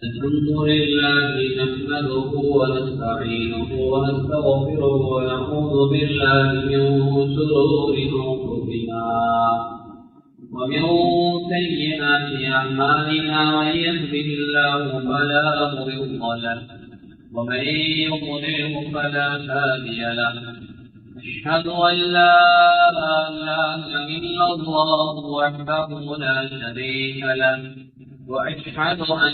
الحمد لله نحمده ونستعينه ونستغفره ونعوذ بالله من شرور أنفسنا ومن سيئات أعمالنا من يهده الله فلا مضل له ومن يضلله فلا هادي له أشهد أن لا إله إلا الله وحده لا شريك له وأشهد أن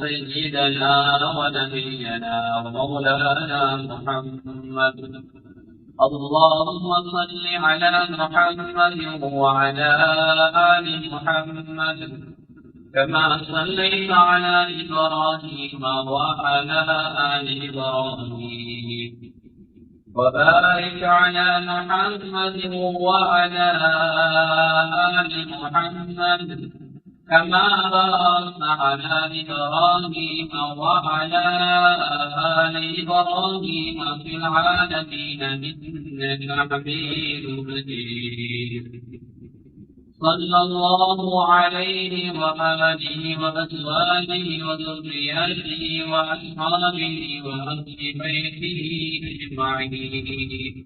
سيدنا ونبينا ومولانا محمد اللهم صل على محمد وعلى آل محمد كما صليت على إبراهيم وعلى آل إبراهيم وبارك على محمد وعلى آل محمد كما باركت على إبراهيم وعلى آل إبراهيم في العالمين إنك حميد مجيد صلى الله عليه وآله وأزواجه وذرياته وأصحابه وأهل بيته أجمعين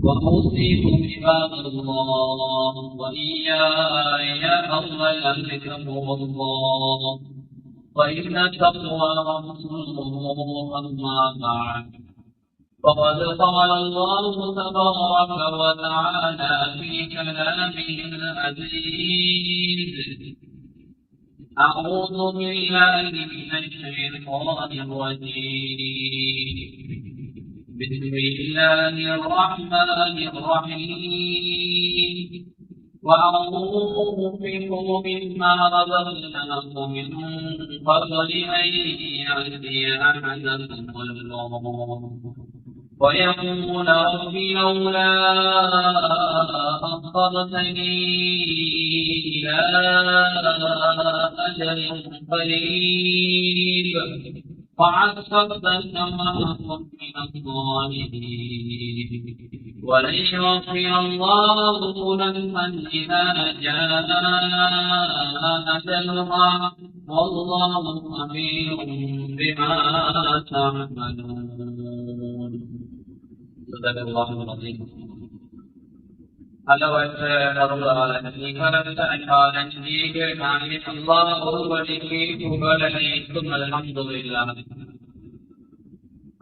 وأوصيكم عباد الله وإياي أولا بتقوى الله فإن التقوى رسوله أما بعد فقد قال الله تبارك وتعالى في كلامه العزيز أعوذ بالله من الشيطان الرجيم بسم الله الرحمن الرحيم وأنفقوا مما رزقناكم من قبل أن يأتي أحدكم الموت ويقول رب لولا أخرتني إلى أجل قريب فعصبت معكم من الظالمين ولن يغفر الله نفسا إذا جاء أجلها والله خبير بما تعملون صدق الله العظيم. அளவற்ற அருளாளன் நிகரற்ற அன்பாளன் நீகழ்காணி அல்லாஹ் ஒருவனுக்கே புகழனைத்தும் அல்ஹம்துலில்லாஹ்.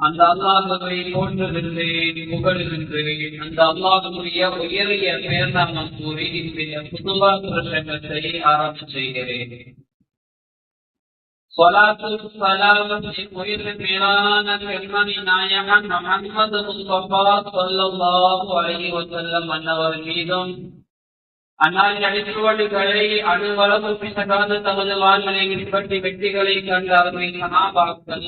அந்த அல்லாஹ்வை போற்றுகின்றேன், புகழுகின்றேன். அந்த அல்லாஹ்வுடைய உயரிய பெயர் நாமம் கூறி இந்த புதுவா பிரசங்கத்தை ஆரம்பம் செய்கிறேன். ஸலாத்து ஸலாம் உயிர் மேலான பெண்மணி நாயகன் முஹம்மது முஸ்தபா ஸல்லல்லாஹு அலைஹி வஸல்லம் அன்னவர் மீதும் அன்னாரின் அடிச்சுவடுகளை அணுவளவு பிசகாத தமது வாழ்களை பின்பற்றி வெற்றிகளை கண்ட அவர்களின் சஹாபாக்கள்,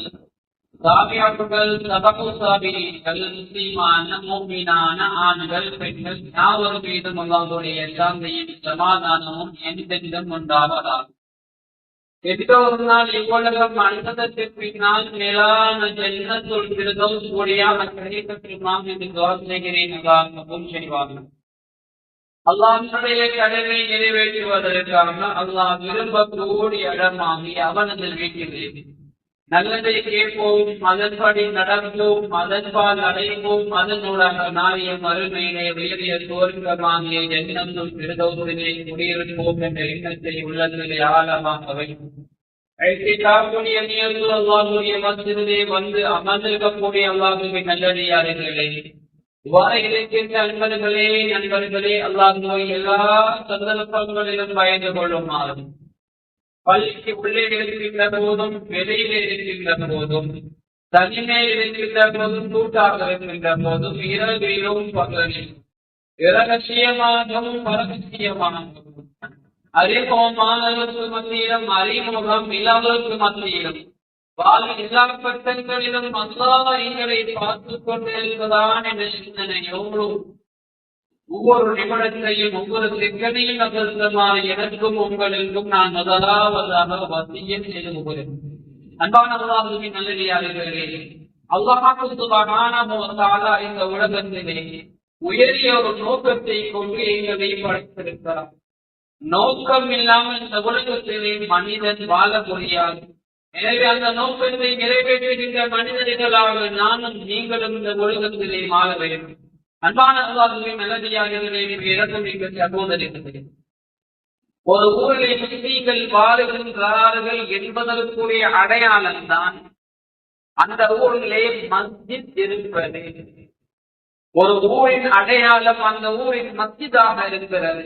தாபியீன்கள், தபஉ தாபியீன்கள், முஸ்லிமான முஃமினான ஆண்கள் பெண்கள் யாவர் மீதும் அல்லாஹ்வுடைய சாந்தியும் சமாதானமும் என்றென்றும் உண்டாவதாக. எதிரோ ஒரு நாள் இவ்வுலகம் அந்ததற்கு பின்னால் மேலான ஜன்னத்துல் ஃபிர்தௌஸ் கூடியாக கிடைக்கட்டும் என்று துஆ செய்கிறேன். அல்லாஹ் கபூல் செய்வானாக. அல்லாஹ்வுடைய கடமை நிறைவேற்றுவதற்காக அல்லாஹ் விரும்பக்கூடிய இடமாகி அவனது வீட்டிலே நல்லதை கேட்போம், அதன்படி நடப்போம், அதன்பால் அடைப்போம், அதனூடாக நாளைய மறுமையிலே உயரிய தோற்கமாகிய ஜன்னத்துல் ஃபிர்தௌஸிலே குடியிருப்போம் என்ற எண்ணத்தை உள்ளத்திலே ஆழமாக வைப்போம். ஐத்திகாஃபுடைய நியத்தில் அல்லாஹ்வுடைய மஸ்ஜிதிலே வந்து அமர்ந்திருக்கக்கூடிய அல்லாஹ்வுடைய நல்லடியார்களே, இவ்வாறு இருக்கின்ற நண்பர்களே அல்லாஹ்வை எல்லா சந்தர்ப்பங்களிலும் பயந்து கொள்ளுமாறு, பள்ளிக்கு உள்ளே இருக்கின்ற போதும் வெளியிலே இருக்கின்ற போதும் தனிமையில் இருக்கின்ற போதும் கூட்டாக இருக்கின்ற போதும் இரவிலும் பகலிலும் இரகசியமாகவும் பரகசியமாகவும் அறிமுகமானவருக்கு மத்தியிலும் அறிமுகம் இல்லாதவருக்கு மத்தியிலும் வாழ்வில் எல்லா கட்டங்களிலும் அல்லாஹ் எங்களை பார்த்துக் கொண்டிருப்பதான் என்ற சிந்தனையோடு ஒவ்வொரு நிமிடத்தையும் ஒவ்வொரு செகண்டையும் அகர்த்தமான எனக்கும் உங்களுக்கும் நான் முதலாவதாக வசியம் செய்து கொள்கிறேன். அன்பான அல்லாஹ்வின் நல்லடியார்களே, அல்லாஹ் சுப்ஹானஹு வ தஆலா இந்த உலகத்திலே உயரிய ஒரு நோக்கத்தை கொண்டு எங்களை படைத்திருக்கிறார். நோக்கம் இல்லாமல் இந்த உலகத்திலே மனிதன் வாழ முடியாது. எனவே அந்த நோக்கத்தை நிறைவேற்றுகின்ற மனிதர்களாக நானும் நீங்களும் இந்த உலகத்திலே வாழ வேண்டும். அன்பான அல்லாஹ்வின் நல்லடியார்களே, இறக்கமிக்க சகோதரர்களே, ஒரு ஊரிலே முஸ்லிம்கள் வாழுகின்றார்கள் என்பதற்குரிய அடையாளம் தான் அந்த ஊரிலே மஸ்ஜித் இருப்பது. ஒரு ஊரின் அடையாளம் அந்த ஊரின் மஸ்ஜிதாக இருக்கிறது.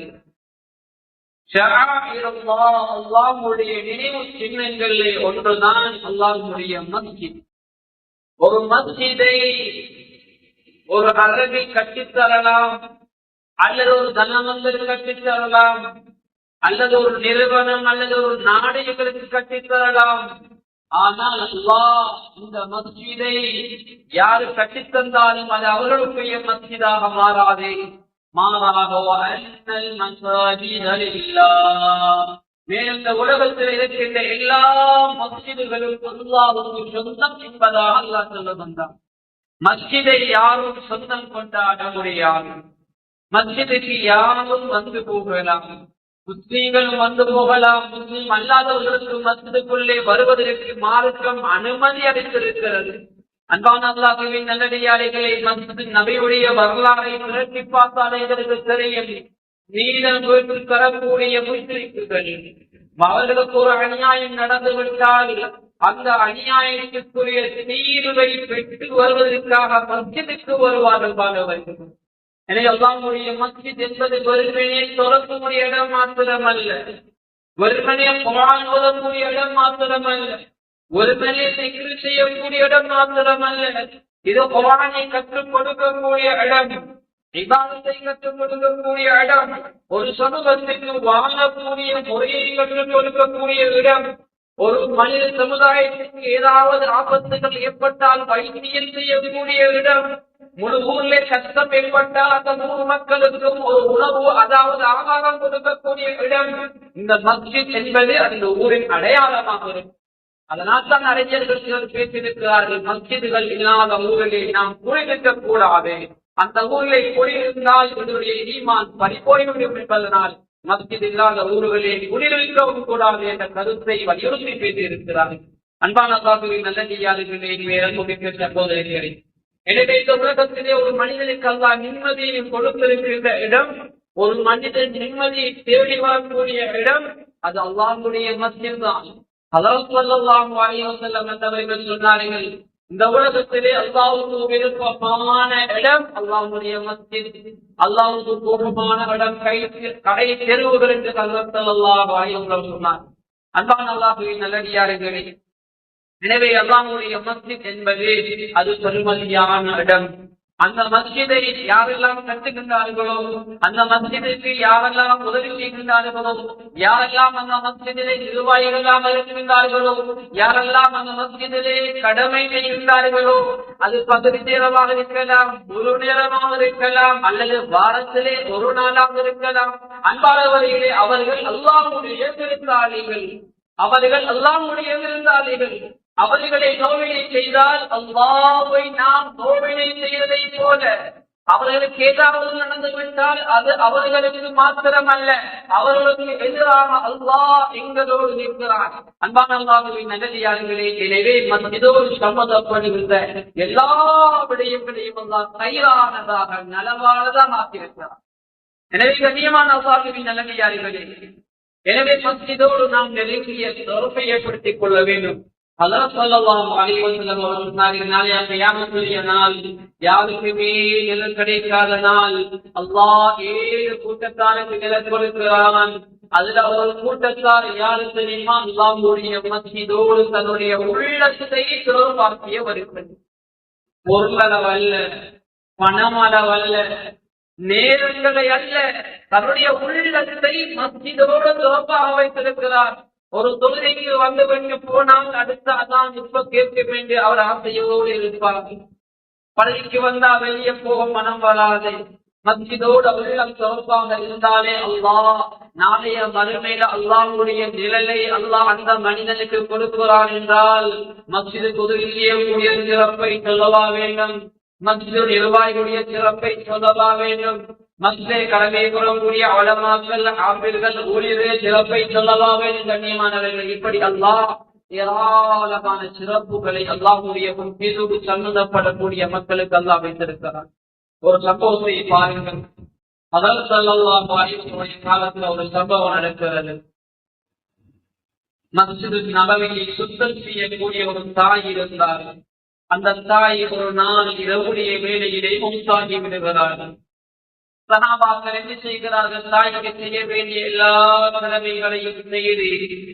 அல்லாஹ்வுடைய நினைவு சின்னங்களிலே ஒன்றுதான் அல்லாஹ்வுடைய மஸ்ஜித். ஒரு மஸ்ஜிதை ஒரு அரபி கட்டித்தரலாம், அல்லது ஒரு தனவந்தர் கட்டித்தரலாம், அல்லது ஒரு நிறுவனம் அல்லது ஒரு நாடு எங்களுக்கு கட்டித்தரலாம். ஆனால் அல்லாஹ் இந்த மஸ்ஜிதை யாரு கட்டித்தந்தாலும் அது அவர்களுடைய மஸ்ஜிதாக மாறாது. மேலும் இந்த உலகத்தில் இருக்கின்ற எல்லா மஸ்ஜிதுகளும் அல்லாஹ்வுக்கு சொந்தம் என்பதாக அல்லாஹ் சொல்ல வந்தான். மஸ்ஜிதை யாரும் சொந்தம் கொண்டாட முடியாது. மஸ்ஜிதுக்கு யாரும் வந்து போகலாம், முஸ்லீம்களும் வந்து போகலாம். முஸ்லீம் அல்லாதவர்களுக்கு மஸ்ஜிதுக்குள்ளே வருவதற்கு மார்க்கம் அனுமதி அளித்திருக்கிறது. அன்பான அல்லாஹ்வின் நல்லடியார்களே, மஸ்ஜித் நபியுடைய வரலாறை புரட்டி பார்த்தாலே இதற்கு தெரியும். நீளம் வீட்டு தரக்கூடிய முஸ்லிம்கள் அவர்களுக்கு ஒரு அநியாயம் நடந்துவிட்டால் அந்த அநியாயத்திற்குரிய தீர்வை பெற்று வருவதற்காக மஸ்ஜிதுக்கு வருவார்கள். எனவே அல்லாஹ்வுடைய மஸ்ஜித் என்பது வெறுமனே தொழக்கூடிய இடம் மாத்திரமல்ல, வெறுமனே குர்ஆன் ஓதக்கூடிய இடம் மாத்திரமல்ல, வெறுமனே திக்ர் செய்யக்கூடிய இடம் மாத்திரமல்ல, இது குர்ஆனை கற்றுக் கொடுக்கக்கூடிய இடம், இபாதத்தை கற்றுக் கொடுக்கக்கூடிய இடம், ஒரு சமூகத்திற்கு வாழக்கூடிய முறையை கற்றுக் கொடுக்கக்கூடிய இடம், ஒரு மனித சமுதாயத்திற்கு ஏதாவது ஆபத்துகள் ஏற்பட்டால் வைத்தியம் செய்யக்கூடிய இடம், முழு ஊர்ல கஷ்டம் ஏற்பட்டால் அந்த ஊர் மக்களுக்கும் ஒரு உணவு அதாவது ஆகாரம் கொடுக்கக்கூடிய இடம் இந்த மஸ்ஜித் என்பது அந்த ஊரின் அடையாளமாக இருக்கும். அதனால் தான் அறிஞர்கள் பேசியிருக்கிறார்கள், மஸ்ஜிதுகள் இல்லாத ஊரிலே நாம் குடியிருக்க கூடாது, அந்த ஊரிலே குடியிருந்தால் இதனுடைய ஈமான் பறிபோய்விடும் என்பதனால் மஸ்ஜித் இல்லாத ஊர்களிலே குடியிருக்கவும் கூடாது என்ற கருத்தை வலியுறுத்தி பேசியிருக்கிறார்கள். அன்பான அல்லாஹ்வின் நல்லடியார்களே, சகோதரர்களே, எனவே இந்த உலகத்திலே ஒரு மனிதனுக்கு அல்லாஹ் நிம்மதியை கொடுத்திருக்கின்ற இடம், ஒரு மனிதன் நிம்மதியை தேடி வரக்கூடிய இடம் அது அல்லாஹ்வுடைய மஸ்ஜித் தான். ஹஜ்ரத் ஸல்லல்லாஹு அலைஹி வஸல்லம் அவர்கள் சொன்னார்கள், இந்த உலகத்திலே அல்லாஹ்வுக்கு விருப்பமான இடம் அல்லாஹ்வுடைய மஸ்ஜித், அல்லாஹ்வுக்கு விருப்பமான இடம் கடை தெருவுகள் என்று ஹஜ்ரத் ஸல்லல்லாஹு அலைஹி வஸல்லம் சொன்னார். அன்பான அல்லாஹ்வின் நல்லடியார்களே, எனவே அல்லாஹ்வுடைய மஸ்ஜித் என்பது அது பெருமதியான இடம். அந்த மஸ்ஜிதை யாரெல்லாம் கட்டுகின்றார்களோ, அந்த மஸ்ஜிதுக்கு யாரெல்லாம் உதவி செய்கின்றார்களோ, யாரெல்லாம் அந்த மஸ்ஜிதிலே நிர்வாகிகளாக இருக்கின்றார்களோ, யாரெல்லாம் அந்த மஸ்ஜிதிலே கடமை செய்கின்றார்களோ, அது பகுதி நேரமாக இருக்கலாம், ஒரு நேரமாக இருக்கலாம், அல்லது வாரத்திலே ஒரு நாளாக இருக்கலாம். அன்பானவர்களே, அவர்கள் அல்லாஹ்வுடைய விருந்தாளிகள், அவர்கள் அல்லாஹ்வுடைய விருந்தாளிகள். அவர்களை நோவினை செய்தால் அல்லாஹ்வை நாம் நோவினை செய்வதை போல அவர்களுக்கு ஏதாவது நடந்துவிட்டால் அது அவர்களுக்கு மாத்திரமல்ல, அவர்களுக்கு எதிராக அல்லாஹ் எங்களோடு இருக்கிறார். அன்பான அல்லாஹ்வின் நல்லடியார்களே, எனவே மஸ்ஜிதோடு சம்பந்தப்படுகின்ற எல்லா விடயங்களையும் அல்லாஹ் கையானதாக நலவானதாக ஆக்கியிருக்கிறார். எனவே கண்ணியமான அல்லாஹ்வின் நல்லடியார்களே, எனவே மஸ்ஜிதோடு நாம் நெருங்கிய தொடர்பை ஏற்படுத்திக் கொள்ள வேண்டும். ஹஜ்ரத் ஸல்லல்லாஹு அலைஹி வஸல்லம் அவர்கள் சொன்னார்கள், நாளைய கியாமத்துடைய நாள் யாருக்குமே நிழல் கிடைக்காத நாள். அல்லாஹ் 7 கூட்டத்தாருக்கு நிழல் கொடுக்கிறான். அதுல ஒரு கூட்டத்தார் யாரு தெரியுமா? அல்லாஹ்வுடைய மஸ்ஜிதோடு தன்னுடைய உள்ளத்தை தொடர்பாக்கியவர்கள். பொருளளவல்ல, பணமளவல்ல, நேரங்களை அல்ல, தன்னுடைய உள்ளத்தை மஸ்ஜிதோடு தொடர்பாக வைத்திருக்கிறார். ஒரு தொழுகைக்கு வந்துவிட்டு போனால் அடுத்த அதான் இப்ப கேட்க வேண்டிய அவர் ஆசையோடு இருப்பார்கள். பள்ளிக்கு வந்தா வெளியே போக மனம் வராது. மஸ்ஜிதோடு உள்ளம் தொடர்பாக இருந்தாலே அல்லாஹ் நாளைய மறுமையில அல்லாஹ்வுடைய நிழலை அல்லாஹ் அந்த மனிதனுக்கு கொடுக்கிறான் என்றால் மஸ்ஜிதுக்கு உதவியக்கூடிய சிறப்பை சொல்லவா வேண்டும், மஸ்ஜிது நிர்வாகிகளுடைய சிறப்பை சொல்லவா வேண்டும், மஸ்ஜிதை கடமை கொள்ளக்கூடிய உலமாக்கள், ஆபிர்கள், ஊழியர்கள் சிறப்பை சொல்லவா வேண்டும். கண்ணியமானவர்கள், இப்படி அல்லாஹ் ஏராளமான சிறப்புகளை அல்லாஹ்வுடைய மீதோடு சம்பந்தப்படக்கூடிய மக்களுக்கு அல்லாஹ் வைத்திருக்கிறார். ஒரு சம்பவத்தை பாருங்கள். ஹஜ்ரத் ஸல்லல்லாஹு அலைஹி வஸல்லம் காலத்துல ஒரு சம்பவம் நடக்கிறது. மஸ்ஜிது நபவியை சுத்தம் செய்யக்கூடிய ஒரு தாய் இருந்தார். அந்த தாய் ஒரு நாள் இரவுடைய வேளையிலே மௌத்தாகி விடுகிறார்கள். சஹாபாக்கள் என்ன செய்கிறார்கள்? தாய்க்கு செய்ய வேண்டிய எல்லா கடமைகளையும் செய்து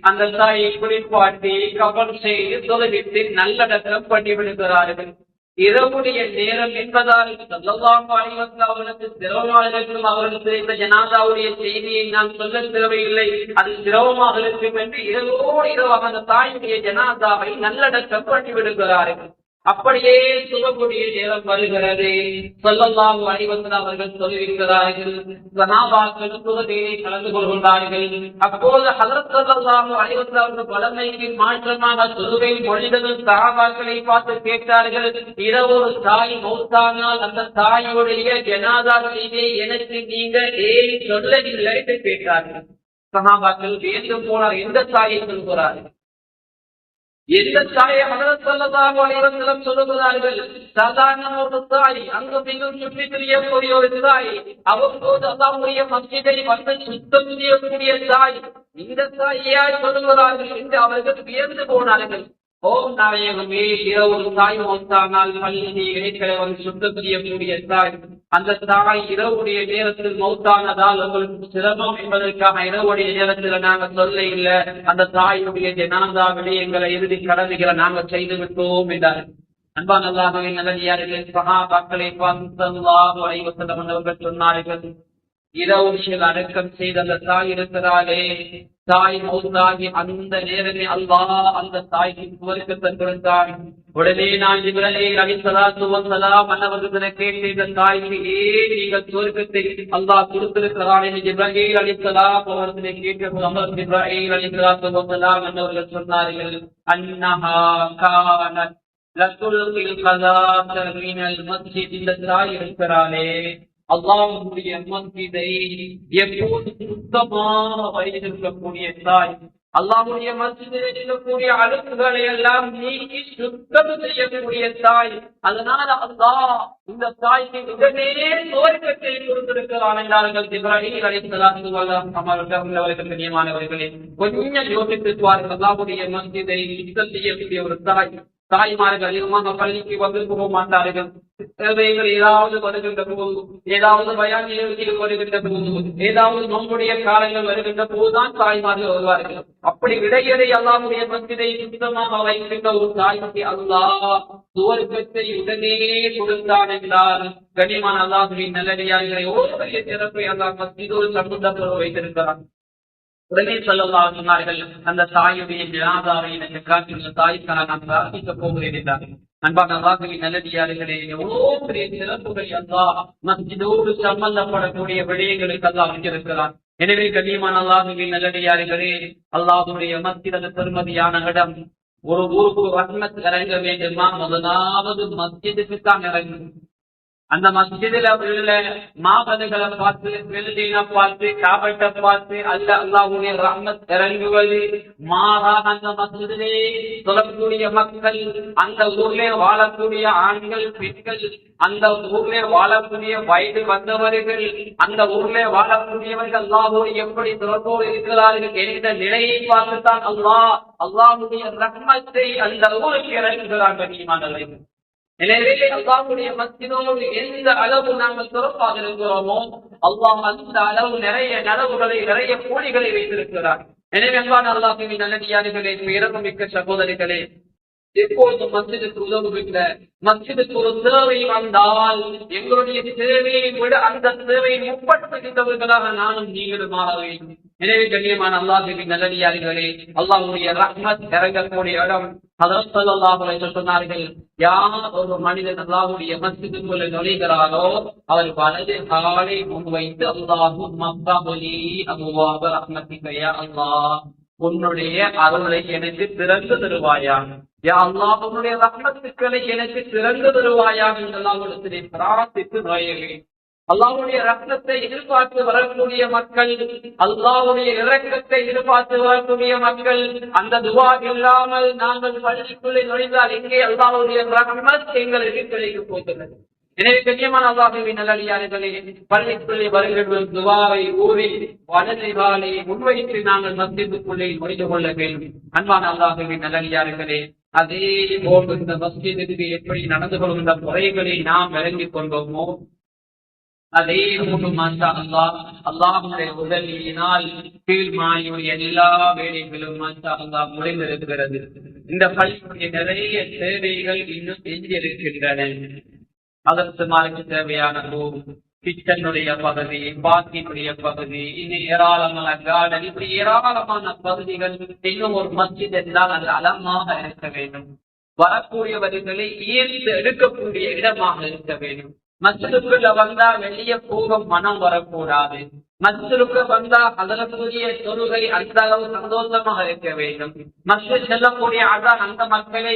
அந்த தாயை குளிப்பாட்டி கபன் செய்து தொலைவிட்டு நல்லடக்கம் பண்ணி விடுகிறார்கள். இரவுடைய நேரம் என்பதால் ஸல்லல்லாஹு அலைஹி வஸல்லம் அவர்களுக்கு சிரமமாகும். அவர்களுக்கு இந்த ஜனாதாவுடைய செய்தியை நான் சொல்ல தேவையில்லை, அது சிரமமாக இருக்கும் என்று இரவோடு இரவாக அந்த தாயுடைய ஜனாதாவை நல்லடக்கம் பண்ணி விடுகிறார்கள். அப்படியே சொல்லக்கூடிய நேரம் வருகிறது. ஸல்லல்லாஹு அலைஹி வஸல்லம் அவர்கள் சொல்லியிருக்கிறார்கள், சஹாபாக்கள் தொழுகையை கலந்து கொள்கிறார்கள். அப்போது ஹஜ்ரத் ஸல்லல்லாஹு அலைஹி வஸல்லம் அவர்கள் பலமைக்கு மாற்றமாக தொழுகை மொழிதல் சஹாபாக்களை பார்த்து கேட்டார்கள், இரவு ஒரு தாய் மௌத்தானால் அந்த தாயுடைய ஜனாதா செய்தியை எனக்கு நீங்க ஏன் சொல்லவில்லை என்று கேட்டார்கள். சஹாபாக்கள் வியந்து போனார். எந்த தாயை சொல்கிறார்கள்? எந்த தாயை ஹஜ்ரத் ஸல்லல்லாஹு அலைஹி வஸல்லம் சொல்லுகிறார்கள்? சாதாரண ஒரு தாய், அங்கு நீங்கள் சுற்றி திரியக்கூடிய ஒரு தாய், அவ்வப்போது அல்லாஹ்வுடைய மஸ்ஜிதை வந்து சுத்தம் செய்யக்கூடிய தாய், இந்த தாயை சொல்லுகிறார்கள் என்று அவர்கள் வியந்து போனார்கள். ஓம் நாயகமே, இரவு தாய் மௌத்தானால் பள்ளி இடைக்களை வந்து சுத்தம் செய்யக்கூடிய தாய், அந்த தாய் இரவுடைய நேரத்தில் மௌத்தானதால் உங்களுக்கு சிரமம் என்பதற்காக இரவுடைய நேரத்தில் நாங்கள் சொல்ல இல்லை, அந்த தாயுடைய ஜனாதா விடயங்களை இறுதி கடமைகளை நாங்கள் செய்து விட்டோம் என்றார். அன்பான அல்லாஹ்வின் நல்லடியார்களே, சஹாபாக்களை ஸல்லல்லாஹு அலைஹி வஸல்லம் அவர்கள் சொன்னார்கள், இரவுகள் அடக்கம் செய்த அந்த தாய் இருக்கிறாரே, தாய் மௌத்தாகி அந்த நேரமே அல்லாஹ் அந்த தாய்க்கு சுவர்க்கத்தை கொடுத்தார். உடனே நான் ஜிப்ரீல் அலைஹிஸ்ஸலாத்து வஸ்ஸலாம் அவர்களை கேட்டு, இந்த தாய்க்கு ஏன் நீங்கள் சுவர்க்கத்தை அல்லாஹ் கொடுத்திருக்கிறார் என்று ஜிப்ரீல் அலைஹிஸ்ஸலாம் அவர்களை கேட்டபோது ஜிப்ரீல் அலைஹிஸ்ஸலாத்து வஸ்ஸலாம் அவர்கள் சொன்னார்கள், அன்னஹா கானத் லதுல்கில் கஸாத மினல் மஸ்ஜித். இந்த தாய் இருக்கிறாரே, அல்லாஹ்வுடைய மஸ்ஜிதை எப்போது சுத்தமாக வைத்திருக்கக்கூடிய தாய், அல்லாஹ்வுடைய மஸ்ஜிதில் இருக்கக்கூடிய அழுக்குகளை எல்லாம் நீக்கி சுத்தம் செய்யக்கூடிய தாய். அதனால அல்லாஹ் இந்த தாய்க்கு உடனே சுவர்க்கத்தை கொடுத்திருக்கிறான் என்றார்கள் ஜிப்ரீல் அலைஹிஸ்ஸலாத்து வஸ்ஸலாம் அவர்கள். கண்ணியமானவர்களே, கொஞ்சம் யோசித்து பாருங்கள். அல்லாஹ்வுடைய மஸ்ஜிதை சுத்தம் செய்யக்கூடிய ஒரு தாய், தாய்மார்கள் அதிகமாக பள்ளிக்கு வந்து போக மாட்டார்கள். தேவைகள் ஏதாவது வருகின்ற போது, ஏதாவது பயான் நிகழ்ச்சிகள் வருகின்ற போது, ஏதாவது நம்முடைய காலங்கள் வருகின்ற போதுதான் தாய்மார்கள் வருவார்கள். அப்படி இடையிலே அல்லாஹ்வுடைய மஸ்ஜிதை சுத்தமாக வைக்கின்ற ஒரு தாய்க்கு அல்லாஹ் சுவர்க்கத்தை உடனே கொடுத்தான் என்றார். கண்ணியமான அல்லாஹ்வின் நல்லடியார்களை ஒவ்வொரு சிறப்பை அல்லாஹ் மஸ்ஜிதோடு சம்பந்தப்பட வைத்திருக்கிறான். உடனே ஸல்லல்லாஹு சொன்னார்கள், அந்த தாயுடைய ஜனாதாவை எனக்கு காட்டுங்கள், தாய்க்காக நான் பிரார்த்திக்க போகிறேன் என்றார்கள். அன்பான அல்லாஹ்வின் நல்லடியார்களே, எவ்வளவு பெரிய சிறப்புகளை அல்லாஹ் மஸ்ஜிதோடு சம்பந்தப்படக்கூடிய விடயங்களுக்கு அல்லாஹ் வைத்திருக்கிறான். எனவே கண்ணியமான அல்லாஹ்வின் நல்லடியார்களே, அல்லாஹ்வுடைய மஸ்ஜித் அது பெருமதியான இடம். ஒரு ஊருக்கு ரஹ்மத் இறங்க வேண்டுமா, முதலாவது மஸ்ஜிதுக்கு தான் இறங்கும். அந்த மஸ்ஜிதில் உள்ள மாபதுகளை பார்த்து, வெள்ளினை பார்த்து, காபட்டை பார்த்து அல்ல அல்லாஹ்வுடைய ரஹ்மத் இறங்குவது. மாறாக அந்த மஸ்ஜிதிலே சொல்லக்கூடிய மக்கள், அந்த ஊர்ல வாழக்கூடிய ஆண்கள், பெண்கள், அந்த ஊர்ல வாழக்கூடிய வயது வந்தவர்கள், அந்த ஊர்ல வாழக்கூடியவர்கள் அல்லாஹ்வோடு எப்படி தொடர்போடு இருக்கிறார்கள் என்ற நிலையை பார்த்துத்தான் அல்லாஹ்வுடைய ரஹ்மத்தை அந்த ஊருக்கு இறங்குகிறார். கண்ணியமானவர்களே, எனவே அல்லாஹ்வுடைய மஸ்ஜிதோடு எந்த அளவு நாங்கள் சிறப்பாக இருக்கிறோமோ அல்லாஹ் அந்த அளவு நிறைய நலவுகளை, நிறைய கூலிகளை வைத்திருக்கிறார். எனவே அன்பான அல்லாஹ்வின் நல்லடியார்களே, பேரமிக்க சகோதரிகளே, எப்போது மஸ்ஜிதுக்கு உதவுகின்ற, மஸ்ஜிதுக்கு ஒரு தேவை வந்தால் எங்களுடைய தேவையை விட அந்த தேவையை முற்படுத்துகின்றவர்களாக நானும் நீங்களும் மாற வேண்டும். எனவே கண்ணியமான அல்லாஹ்வின் நல்லடியார்களே, அல்லாஹ்வுடைய ரஹ்மத் இறங்கக்கூடிய இடம். ஹஜ்ரத் ஸல்லல்லாஹு அலைஹி வஸல்லம் சொன்னார்கள், யார் ஒரு மனிதன் அல்லாஹ்வுடைய மஸ்ஜிதுக்குள்ள நுழைகிறாரோ அவர் வலது காலை முன்வைத்து அல்லாஹும்ம ஃப்தஹ்லி அப்வாப ரஹ்மத்திக யா அல்லாஹ், உன்னுடைய அருளை எனக்கு திறந்து தருவாயாக, யா அல்லாஹ் உன்னுடைய ரஹ்மத்துக்களை எனக்கு திறந்து தருவாயாக என்று அல்லாஹ்விடத்திலே பிரார்த்தித்து நுழையுங்கள். அல்லாஹ்வுடைய ரஹ்மத்தை எதிர்பார்த்து வரக்கூடிய மக்கள், அல்லாஹ்வுடைய இரக்கத்தை எதிர்பார்த்து வரக்கூடிய மக்கள், அந்த துஆ இல்லாமல் நாங்கள் பள்ளிக்குள்ளே நுழைந்தால் எங்கே அல்லாஹ்வுடைய ரஹ்மத் எங்களுக்கு கிடைக்க போகிறது? எனவே கண்ணியமான அல்லாஹ்வின் நல்லடியார்களே, பள்ளிக்குள்ளே வருகிற துஆவை கூறி வலதுகாலை முன்வைத்து நாங்கள் மஸ்ஜிதுக்குள்ளே நுழைந்து கொள்ள வேண்டும். அன்பான அல்லாஹ்வின் நல்லடியார்களே, அதே போன்று இந்த மஸ்ஜிதுக்கு எப்படி நடந்து கொள்கின்ற முறைகளை நாம் விளங்கிக் கொண்டோமோ அதே போன்று மாஷா அல்லாஹ் அல்லாஹ்வுடைய உதவியினால் கீழ்மாயுடைய எல்லா வேலைகளும் மாஷா அல்லாஹ் முடிந்திருக்கிறது. இந்த பள்ளிக்குரிய நிறைய சேவைகள் இன்னும் எஞ்சியிருக்கின்றன. அதற்கு மாறுக்கு தேவையான ரூம், கிச்சனுடைய பகுதி, பாத்தினுடைய பகுதி, இன்னும் ஏராளமான கார்டன், இப்படி ஏராளமான பகுதிகள் இன்னும் ஒரு மஸ்ஜித் என்றால் அது அலமாக இருக்க வேண்டும். வரக்கூடியவர்களை ஈர்த்து எடுக்கக்கூடிய இடமாக இருக்க வேண்டும். மஸ்ஜிதுக்குள்ள வந்தா வெளியே போக மனம் வரக்கூடாது. மஸ்ஜிதுக்கு வந்தா அதற்குரிய தொழுகை அந்த அளவு சந்தோஷமாக இருக்க வேண்டும். மஸ்ஜித் செல்லக்கூடிய அதான் அந்த மக்களை